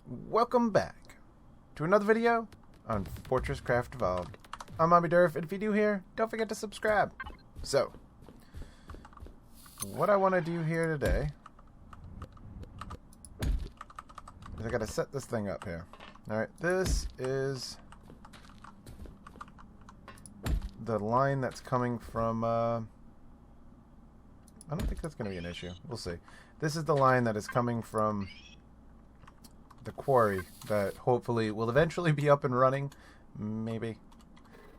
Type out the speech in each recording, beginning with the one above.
Welcome back to another video on FortressCraft Evolved. I'm Omniderf, and if you're new here, don't forget to subscribe. So, what I want to do here today is I got to set this thing up here. Alright, this is the line that's coming from, I don't think that's going to be an issue. We'll see. This is the line that is coming from the quarry that hopefully will eventually be up and running. Maybe.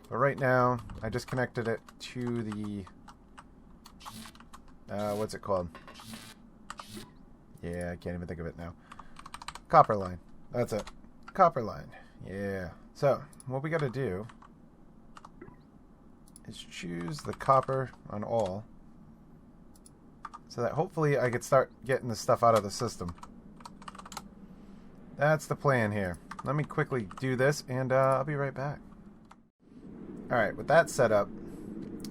But right now, I just connected it to the, what's it called? Yeah, I can't even think of it now. Copper line. That's it. Copper line. Yeah. So, what we got to do is choose the copper on all, so that hopefully I could start getting the stuff out of the system. That's the plan here. Let me quickly do this, and I'll be right back. Alright, with that set up,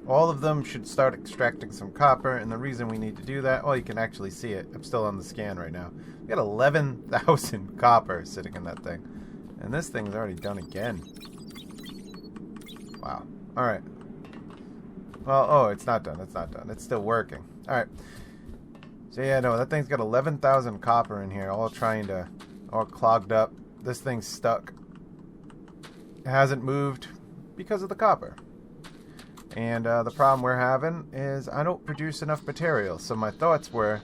all of them should start extracting some copper, and the reason we need to do that, well, you can actually see it. I'm still on the scan right now. We got 11,000 copper sitting in that thing. And this thing's already done again. Wow. Alright. Well, oh, it's not done. It's not done. It's still working. Alright. So yeah, no, that thing's got 11,000 copper in here, all clogged up. This thing's stuck. It hasn't moved because of the copper. And the problem we're having is I don't produce enough material. So my thoughts were,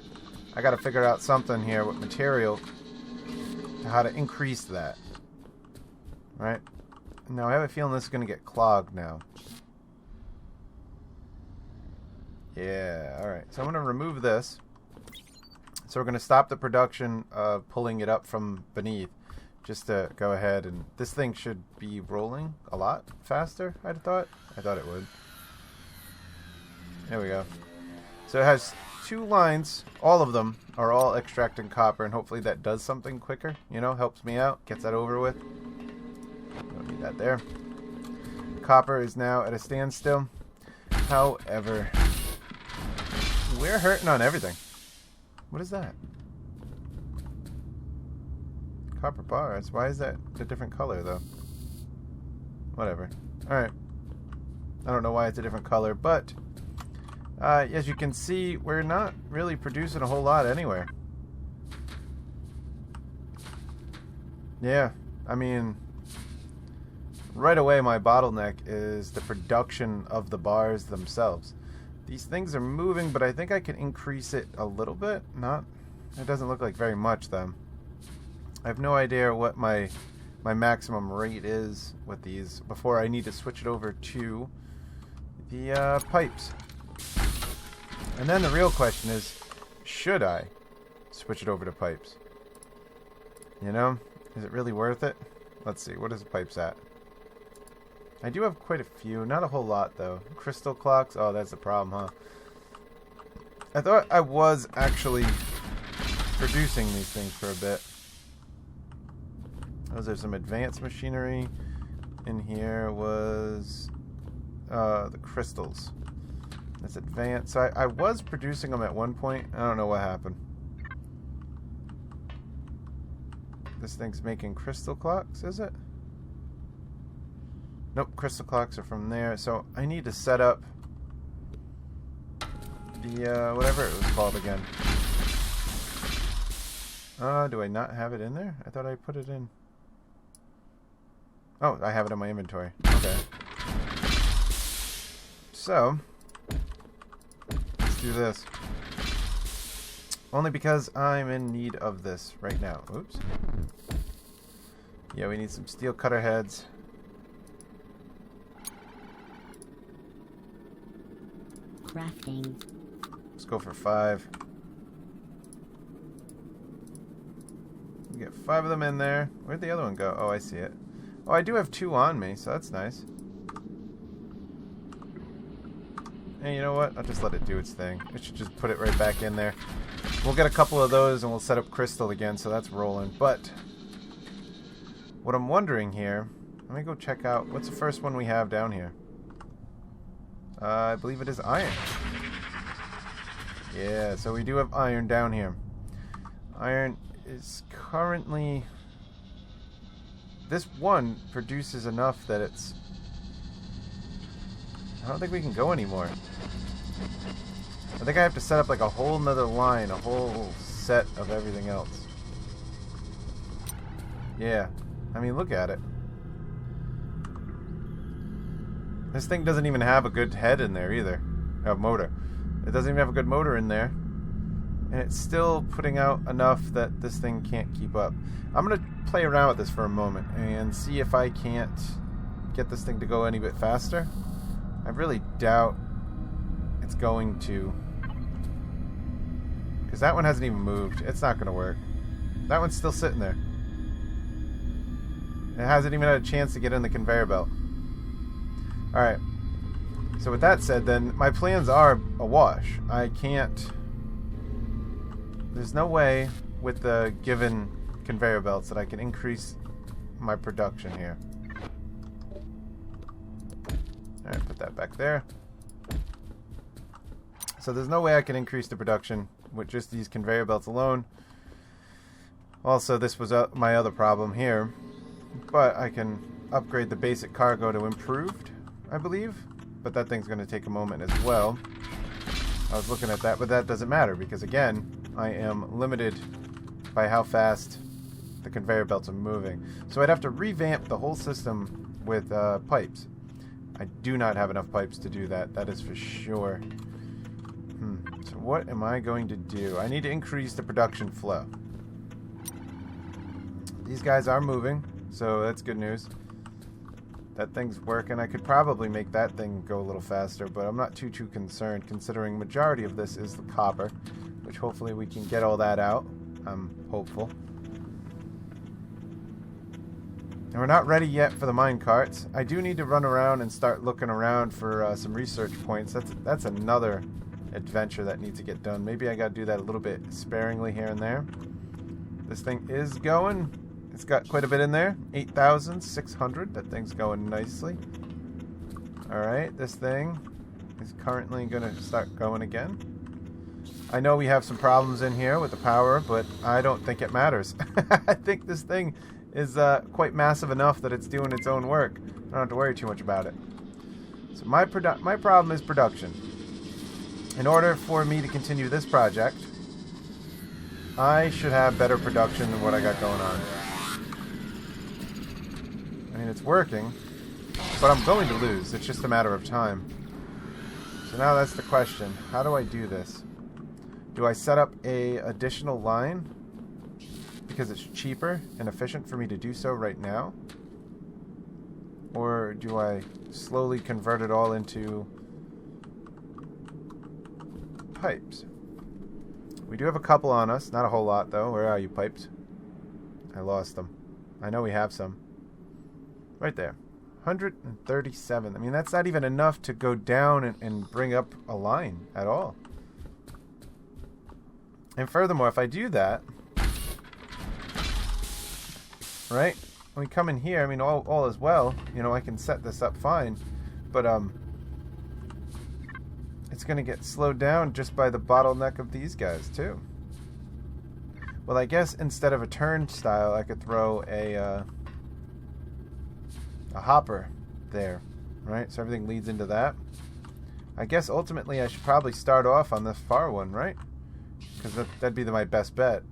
I got to figure out something here with material, how to increase that. Right? Now I have a feeling this is going to get clogged now. Yeah, alright. So I'm going to remove this. So we're going to stop the production of pulling it up from beneath, just to go ahead, and this thing should be rolling a lot faster, I thought. I thought it would. There we go. So it has two lines. All of them are all extracting copper, and hopefully that does something quicker. You know, helps me out, gets that over with. Don't need that there. Copper is now at a standstill. However, we're hurting on everything. What is that? Copper bars. Why is that a different color, though? Whatever. Alright. I don't know why it's a different color, but as you can see, we're not really producing a whole lot anywhere. Yeah, I mean, right away my bottleneck is the production of the bars themselves. These things are moving, but I think I can increase it a little bit. It doesn't look like very much, though. I have no idea what my maximum rate is with these before I need to switch it over to the pipes. And then the real question is, should I switch it over to pipes? You know, is it really worth it? Let's see, what is the pipes at? I do have quite a few. Not a whole lot, though. Crystal clocks? Oh, that's the problem, huh? I thought I was actually producing these things for a bit. Oh, there's some advanced machinery. In here was the crystals. That's advanced. So I was producing them at one point. I don't know what happened. This thing's making crystal clocks, is it? Nope, crystal clocks are from there. So I need to set up the, whatever it was called again. Do I not have it in there? I thought I put it in. Oh, I have it in my inventory. Okay. So, let's do this. Only because I'm in need of this right now. Oops. Yeah, we need some steel cutter heads. Crafting. Let's go for 5. We get 5 of them in there. Where'd the other one go? Oh, I see it. Oh, I do have 2 on me, so that's nice. And you know what? I'll just let it do its thing. It should just put it right back in there. We'll get a couple of those and we'll set up crystal again, so that's rolling. But what I'm wondering here, let me go check out, what's the first one we have down here? I believe it is iron. Yeah, so we do have iron down here. Iron is currently this one produces enough that it's... I don't think we can go anymore. I think I have to set up like a whole nother line, a whole set of everything else. Yeah. I mean, look at it. This thing doesn't even have a good head in there either. Motor. It doesn't even have a good motor in there. And it's still putting out enough that this thing can't keep up. I'm going to play around with this for a moment and see if I can't get this thing to go any bit faster. I really doubt it's going to. Because that one hasn't even moved. It's not going to work. That one's still sitting there. It hasn't even had a chance to get in the conveyor belt. Alright. So with that said, then, my plans are awash. I can't... There's no way with the given conveyor belts that I can increase my production here. Alright, put that back there. So there's no way I can increase the production with just these conveyor belts alone. Also, this was my other problem here. But I can upgrade the basic cargo to improved, I believe. But that thing's going to take a moment as well. I was looking at that, but that doesn't matter because, again, I am limited by how fast the conveyor belts are moving. So I'd have to revamp the whole system with pipes. I do not have enough pipes to do that. That is for sure. So what am I going to do? I need to increase the production flow. These guys are moving, so that's good news. That thing's working. I could probably make that thing go a little faster, but I'm not too concerned considering majority of this is the copper, which hopefully we can get all that out. I'm hopeful. And we're not ready yet for the mine carts. I do need to run around and start looking around for some research points. That's another adventure that needs to get done. Maybe I gotta do that a little bit sparingly here and there. This thing is going. It's got quite a bit in there. 8,600. That thing's going nicely. Alright, this thing is currently going to start going again. I know we have some problems in here with the power, but I don't think it matters. I think this thing is quite massive enough that it's doing its own work. I don't have to worry too much about it. So my problem is production. In order for me to continue this project, I should have better production than what I got going on. I mean, it's working, but I'm going to lose. It's just a matter of time. So now that's the question. How do I do this? Do I set up a additional line because it's cheaper and efficient for me to do so right now? Or do I slowly convert it all into pipes? We do have a couple on us. Not a whole lot, though. Where are you, pipes? I lost them. I know we have some. Right there. 137. I mean, that's not even enough to go down and bring up a line at all. And furthermore, if I do that, right, when we come in here, I mean, all is well. You know, I can set this up fine. But, it's going to get slowed down just by the bottleneck of these guys, too. Well, I guess instead of a turnstile, I could throw a hopper there, right? So everything leads into that. I guess ultimately I should probably start off on this far one, right? Because that'd be my best bet.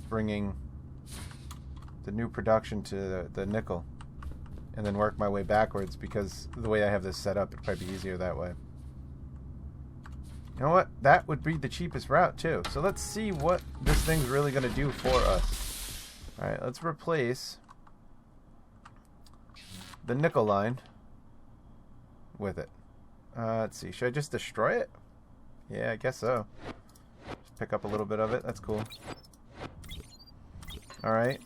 Bringing the new production to the nickel. And then work my way backwards, because the way I have this set up, it'd probably be easier that way. You know what? That would be the cheapest route, too. So let's see what this thing's really going to do for us. Alright, let's replace the nickel line with it. Let's see. Should I just destroy it? Yeah, I guess so. Just pick up a little bit of it. That's cool. Alright.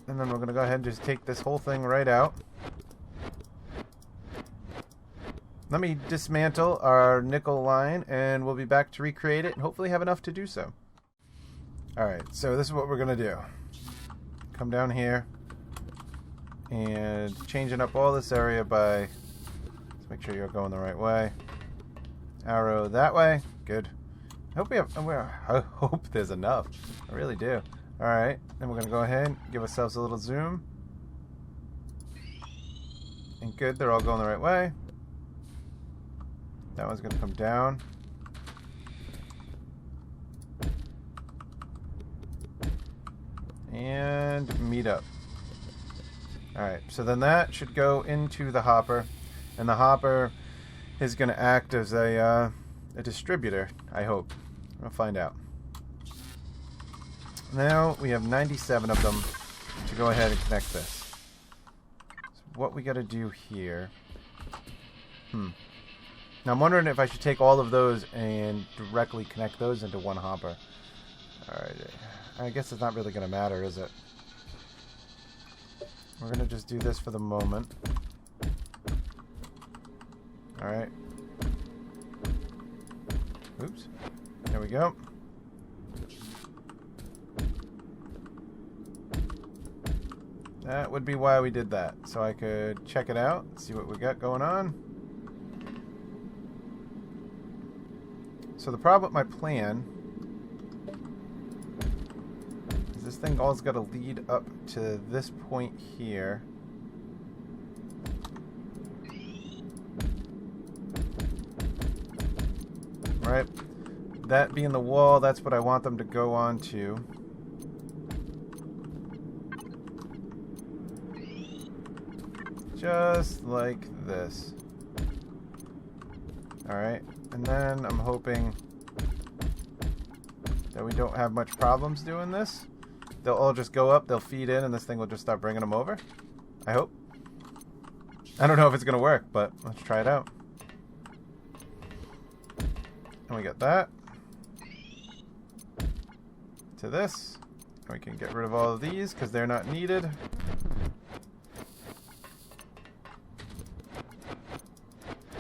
And then we're going to go ahead and just take this whole thing right out. Let me dismantle our nickel line, and we'll be back to recreate it and hopefully have enough to do so. Alright, so this is what we're going to do. Come down here and changing up all this area by... Let's make sure you're going the right way. Arrow that way. Good. I hope there's enough. I really do. Alright, then we're going to go ahead and give ourselves a little zoom. And good, they're all going the right way. That one's going to come down. And meet up. Alright, so then that should go into the hopper. And the hopper is going to act as a distributor, I hope. We'll find out. Now we have 97 of them to go ahead and connect this. So what we got to do here... Now I'm wondering if I should take all of those and directly connect those into one hopper. Alright, I guess it's not really going to matter, is it? We're going to just do this for the moment. Alright. Oops. There we go. That would be why we did that. So I could check it out, see what we got going on. So the problem with my plan is this thing all's got to lead up to this point here. Right? That being the wall, that's what I want them to go on to. Just like this. Alright, and then I'm hoping that we don't have much problems doing this. They'll all just go up, they'll feed in, and this thing will just start bringing them over. I hope. I don't know if it's going to work, but let's try it out. And we got that. To this. And we can get rid of all of these because they're not needed.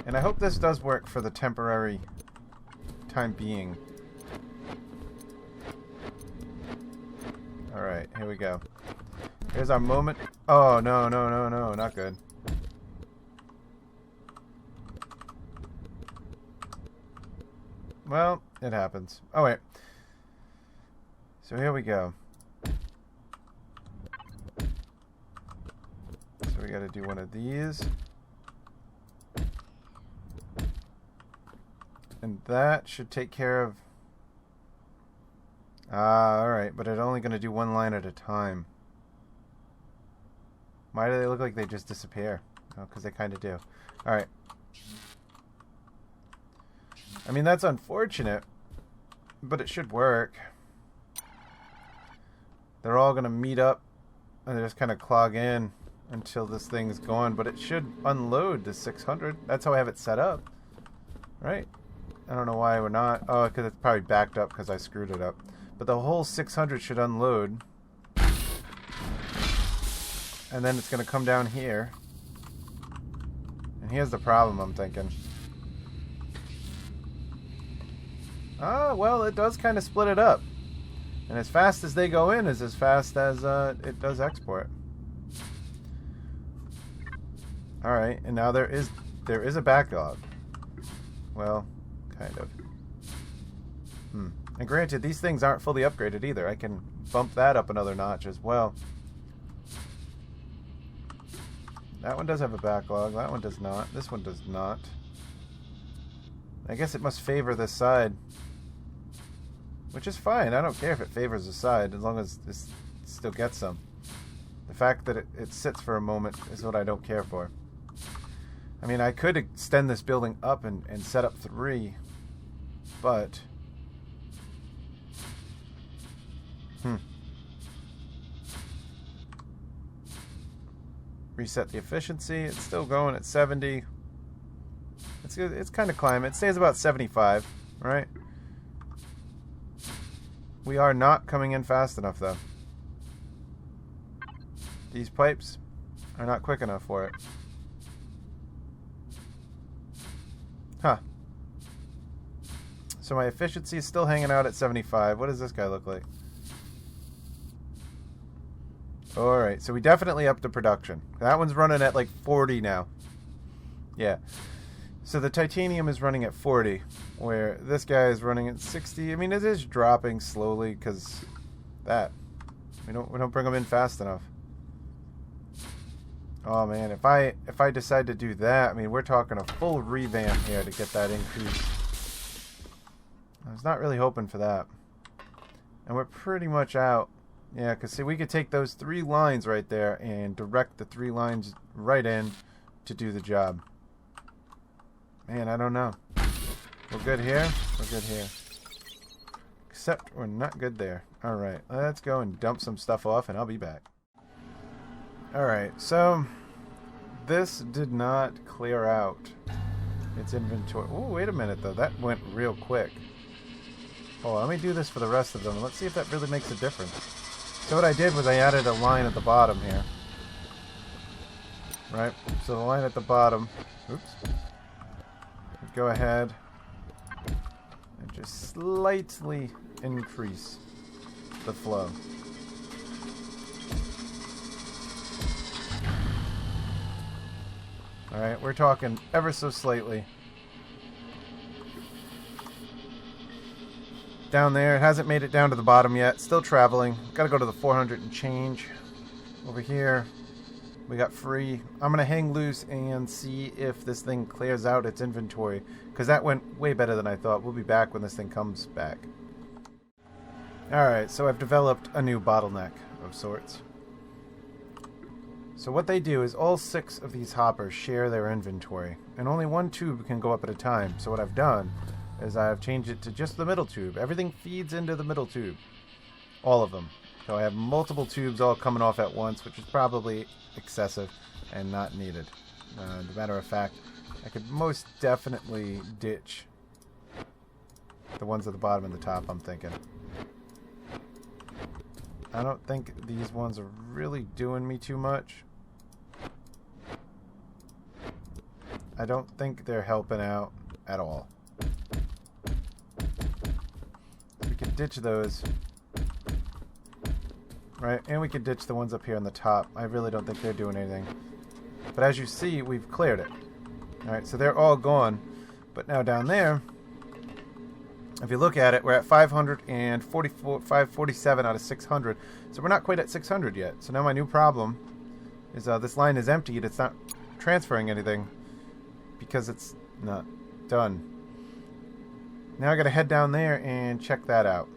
And I hope this does work for the temporary time being. Alright, here we go. Here's our moment. Oh, no, not good. Well, it happens. Oh, wait. So here we go. So we gotta do one of these. And that should take care of... alright, but it's only going to do one line at a time. Why do they look like they just disappear? Oh, because they kind of do. Alright. I mean, that's unfortunate, but it should work. They're all going to meet up and they just kind of clog in until this thing's gone, but it should unload the 600. That's how I have it set up. Right? I don't know why we're not. Oh, because it's probably backed up because I screwed it up. But the whole 600 should unload. And then it's going to come down here. And here's the problem, I'm thinking. Ah, well, it does kind of split it up. And as fast as they go in is as fast as it does export. Alright, and now there is a backlog. Well... kind of. And granted, these things aren't fully upgraded either. I can bump that up another notch as well. That one does have a backlog. That one does not. This one does not. I guess it must favor this side. Which is fine. I don't care if it favors the side as long as this still gets some. The fact that it sits for a moment is what I don't care for. I mean, I could extend this building up and set up 3. But... reset the efficiency. It's still going at 70. It's kind of climbing. It stays about 75, right? We are not coming in fast enough, though. These pipes are not quick enough for it. Huh. So my efficiency is still hanging out at 75. What does this guy look like? Alright, so we definitely upped the production. That one's running at like 40 now. Yeah. So the titanium is running at 40, where this guy is running at 60. I mean, it is dropping slowly because that. We don't bring them in fast enough. Oh man, if I decide to do that, I mean, we're talking a full revamp here to get that increase. I was not really hoping for that. And we're pretty much out. Yeah, because see, we could take those 3 lines right there and direct the 3 lines right in to do the job. Man, I don't know. We're good here. We're good here. Except we're not good there. Alright, let's go and dump some stuff off and I'll be back. Alright, so this did not clear out its inventory. Oh, wait a minute though. That went real quick. Oh, let me do this for the rest of them. Let's see if that really makes a difference. So what I did was I added a line at the bottom here. Right? So the line at the bottom, oops. Go ahead and just slightly increase the flow. Alright, we're talking ever so slightly. Down there, it hasn't made it down to the bottom yet. Still traveling. Gotta go to the 400 and change. Over here, we got free. I'm gonna hang loose and see if this thing clears out its inventory, because that went way better than I thought. We'll be back when this thing comes back. Alright, so I've developed a new bottleneck of sorts. So what they do is all 6 of these hoppers share their inventory, and only 1 tube can go up at a time. So what I've done is I've changed it to just the middle tube. Everything feeds into the middle tube. All of them. So I have multiple tubes all coming off at once, which is probably excessive and not needed. As a matter of fact, I could most definitely ditch the ones at the bottom and the top, I'm thinking. I don't think these ones are really doing me too much. I don't think they're helping out at all. We could ditch those. Right, and we could ditch the ones up here on the top. I really don't think they're doing anything. But as you see, we've cleared it. Alright, so they're all gone. But now down there, if you look at it, we're at 547 out of 600. So we're not quite at 600 yet. So now my new problem is this line is emptied. It's not transferring anything because it's not done. Now I gotta head down there and check that out.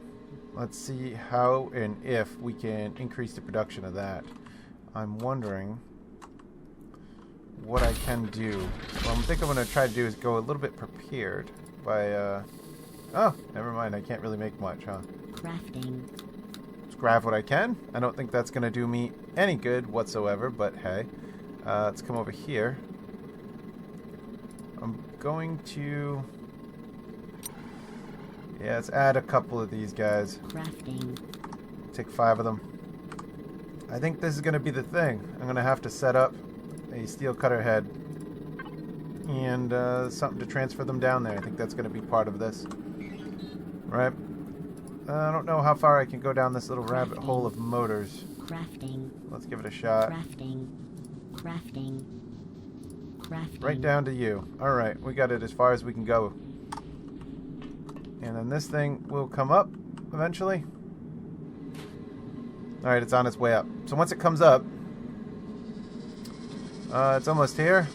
Let's see how and if we can increase the production of that. I'm wondering what I can do. What I think I'm going to try to do is go a little bit prepared by... oh, never mind. I can't really make much, huh? Crafting. Let's grab what I can. I don't think that's going to do me any good whatsoever, but hey. Let's come over here. I'm going to... yeah, let's add a couple of these guys. Crafting. Take 5 of them. I think this is going to be the thing. I'm going to have to set up a steel cutter head and something to transfer them down there. I think that's going to be part of this. Right? I don't know how far I can go down this little rabbit hole of motors. Crafting. Let's give it a shot. Crafting. Crafting. Crafting. Right down to you. Alright, we got it as far as we can go. And then this thing will come up eventually. Alright, it's on its way up. So once it comes up, it's almost here.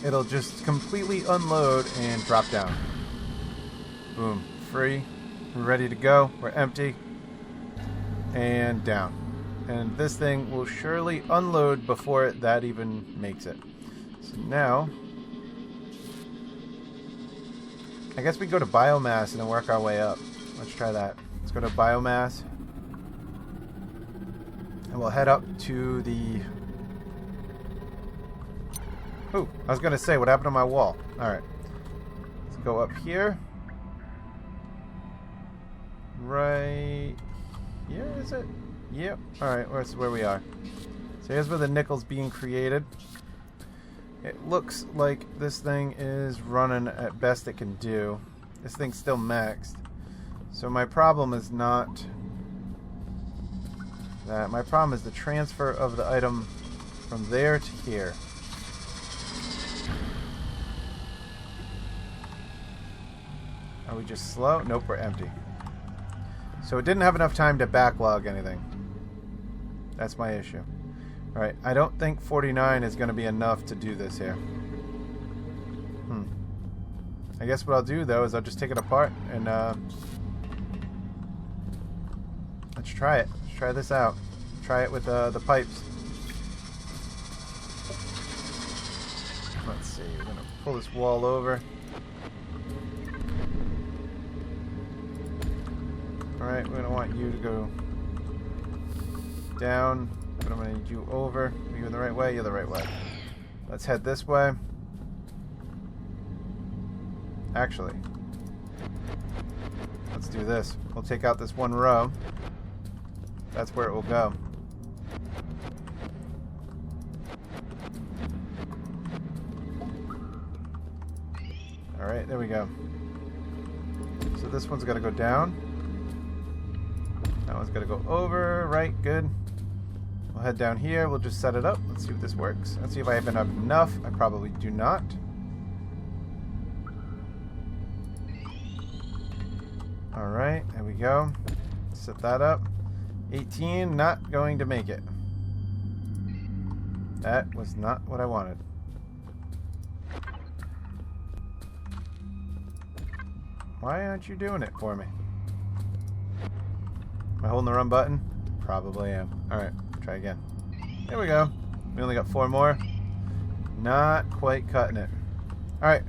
It'll just completely unload and drop down. Boom. Free. We're ready to go. We're empty. And down. And this thing will surely unload before that even makes it. So now... I guess we go to biomass and then work our way up. Let's try that. Let's go to biomass. And we'll head up to the... ooh, I was going to say, what happened to my wall? Alright. Let's go up here. Right here, is it? Yep. Alright, that's where we are. So here's where the nickel's being created. It looks like this thing is running at best it can do. This thing's still maxed. So my problem is not that. My problem is the transfer of the item from there to here. Are we just slow? Nope, we're empty. So it didn't have enough time to backlog anything. That's my issue. Alright, I don't think 49 is going to be enough to do this here. I guess what I'll do, though, is I'll just take it apart and, let's try it. Let's try this out. Try it with the pipes. Let's see. We're going to pull this wall over. Alright, we're going to want you to go down. But I'm going to need you over. Are you in the right way? You're the right way. Let's head this way. Actually, let's do this. We'll take out this one row. That's where it will go. Alright, there we go. So this one's got to go down. That one's got to go over. Right, good. We'll head down here. We'll just set it up. Let's see if this works. Let's see if I even have enough. I probably do not. Alright, there we go. Set that up. 18, not going to make it. That was not what I wanted. Why aren't you doing it for me? Am I holding the run button? Probably am. Alright, try again. There we go. We only got 4 more. Not quite cutting it. Alright,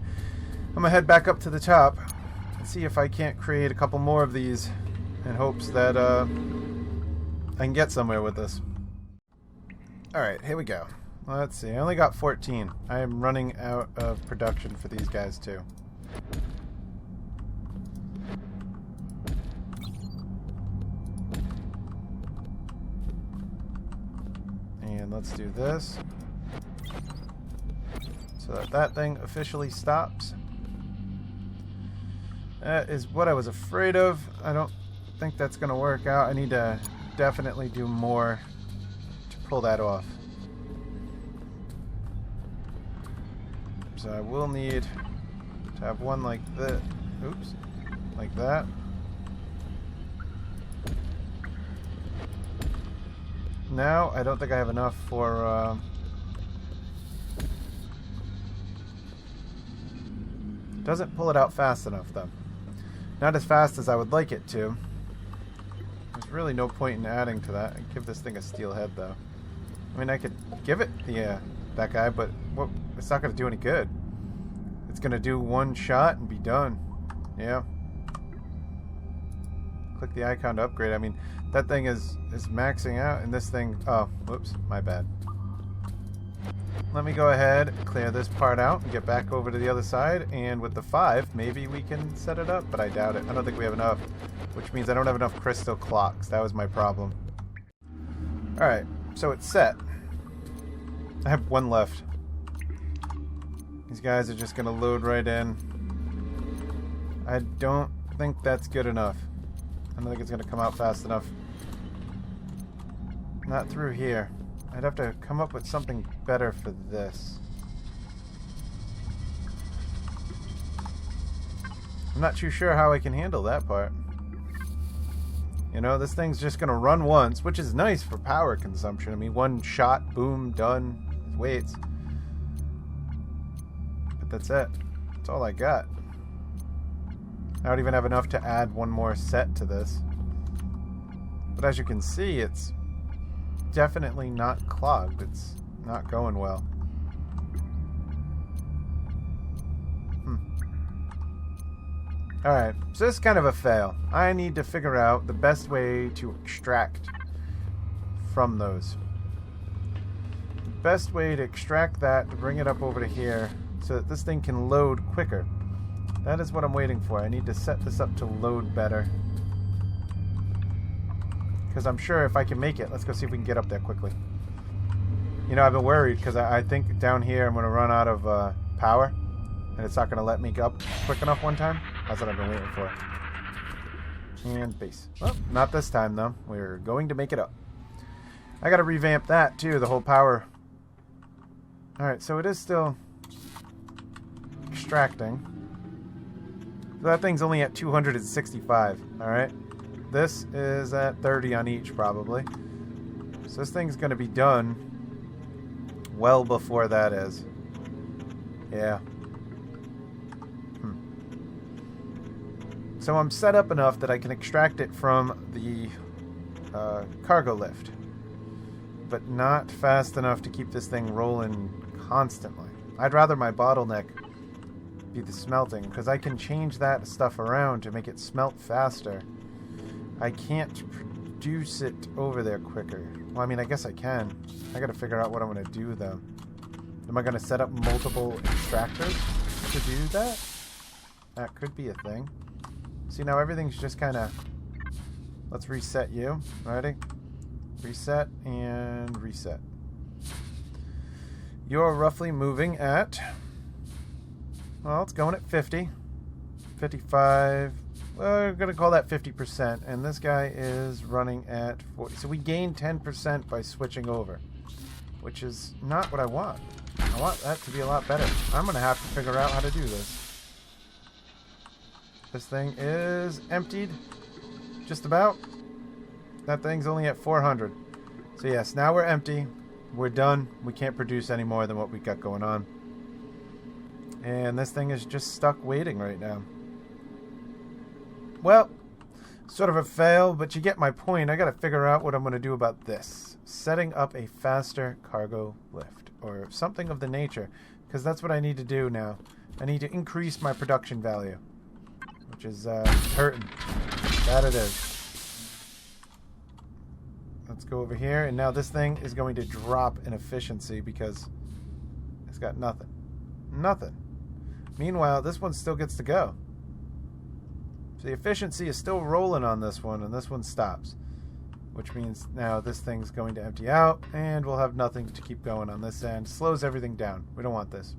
I'm going to head back up to the top. See if I can't create a couple more of these in hopes that I can get somewhere with this. Alright, here we go. Let's see, I only got 14. I am running out of production for these guys too. And let's do this so that that thing officially stops. That is what I was afraid of. I don't think that's going to work out. I need to definitely do more to pull that off. So I will need to have one like this. Oops. Like that. Now, I don't think I have enough for... Doesn't pull it out fast enough, though. Not as fast as I would like it to. There's really no point in adding to that. I'd give this thing a steel head, though. I mean, I could give it that guy, but it's not going to do any good. It's going to do one shot and be done. Yeah. Click the icon to upgrade. I mean, that thing is maxing out, and this thing... Oh, whoops, my bad. Let me go ahead, clear this part out, and get back over to the other side, and with the 5, maybe we can set it up, but I doubt it. I don't think we have enough, which means I don't have enough crystal clocks. That was my problem. Alright, so it's set. I have 1 left. These guys are just going to load right in. I don't think that's good enough. I don't think it's going to come out fast enough. Not through here. I'd have to come up with something better for this. I'm not too sure how I can handle that part. You know, this thing's just going to run once, which is nice for power consumption. I mean, 1 shot, boom, done. It waits. But that's it. That's all I got. I don't even have enough to add 1 more set to this. But as you can see, it's definitely not clogged. It's not going well. Alright, so this is kind of a fail. I need to figure out the best way to extract from those. The best way to extract that, to bring it up over to here, so that this thing can load quicker. That is what I'm waiting for. I need to set this up to load better. Because I'm sure if I can make it, let's go see if we can get up there quickly. You know, I've been worried because I think down here I'm going to run out of power. And it's not going to let me go up quick enough one time. That's what I've been waiting for. And base. Well, not this time though. We're going to make it up. I got to revamp that too, the whole power. Alright, so it is still extracting. So that thing's only at 265. Alright. This is at 30 on each, probably. So this thing's going to be done well before that is. Yeah. So I'm set up enough that I can extract it from the cargo lift, but not fast enough to keep this thing rolling constantly. I'd rather my bottleneck be the smelting, because I can change that stuff around to make it smelt faster. I can't produce it over there quicker. Well, I mean, I guess I can. I gotta figure out what I'm gonna do, though. Am I gonna set up multiple extractors to do that? That could be a thing. See, now everything's just kind of... Let's reset you. Ready? Reset and reset. You're roughly moving at... Well, it's going at 50. 55. Well, we're going to call that 50%. And this guy is running at 40. So we gain 10% by switching over, which is not what I want. I want that to be a lot better. I'm going to have to figure out how to do this. This thing is emptied. Just about. That thing's only at 400. So yes, now we're empty. We're done. We can't produce any more than what we got going on. And this thing is just stuck waiting right now. Well, sort of a fail, but you get my point. I got to figure out what I'm going to do about this. Setting up a faster cargo lift or something of the nature, because that's what I need to do now. I need to increase my production value, which is hurting. That it is. Let's go over here, and now this thing is going to drop in efficiency because it's got nothing. Nothing. Meanwhile, this one still gets to go. So the efficiency is still rolling on this one, and this one stops. Which means now this thing's going to empty out, and we'll have nothing to keep going on this end. Slows everything down. We don't want this.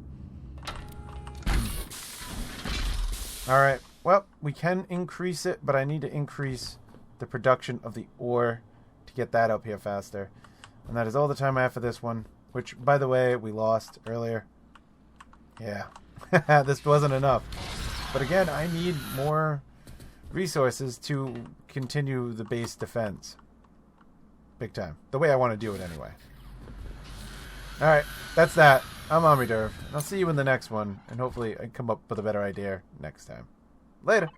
Alright, well, we can increase it, but I need to increase the production of the ore to get that up here faster. And that is all the time I have for this one, which, by the way, we lost earlier. Yeah, this wasn't enough. But again, I need more resources to continue the base defense. Big time. The way I want to do it anyway. Alright, that's that. I'm Omniderf. I'll see you in the next one, and hopefully I come up with a better idea next time. Later!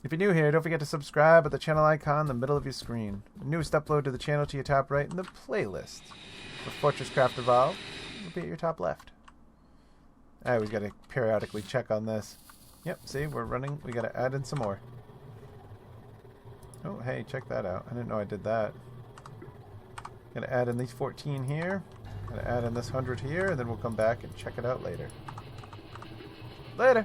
If you're new here, don't forget to subscribe at the channel icon in the middle of your screen. The newest upload to the channel to your top right, and the playlist for FortressCraft Evolved will be at your top left. I always got to periodically check on this. Yep, see, we're running. We got to add in some more. Oh, hey, check that out. I didn't know I did that. Gonna add in these 14 here. Gonna add in this 100 here, and then we'll come back and check it out later. Later!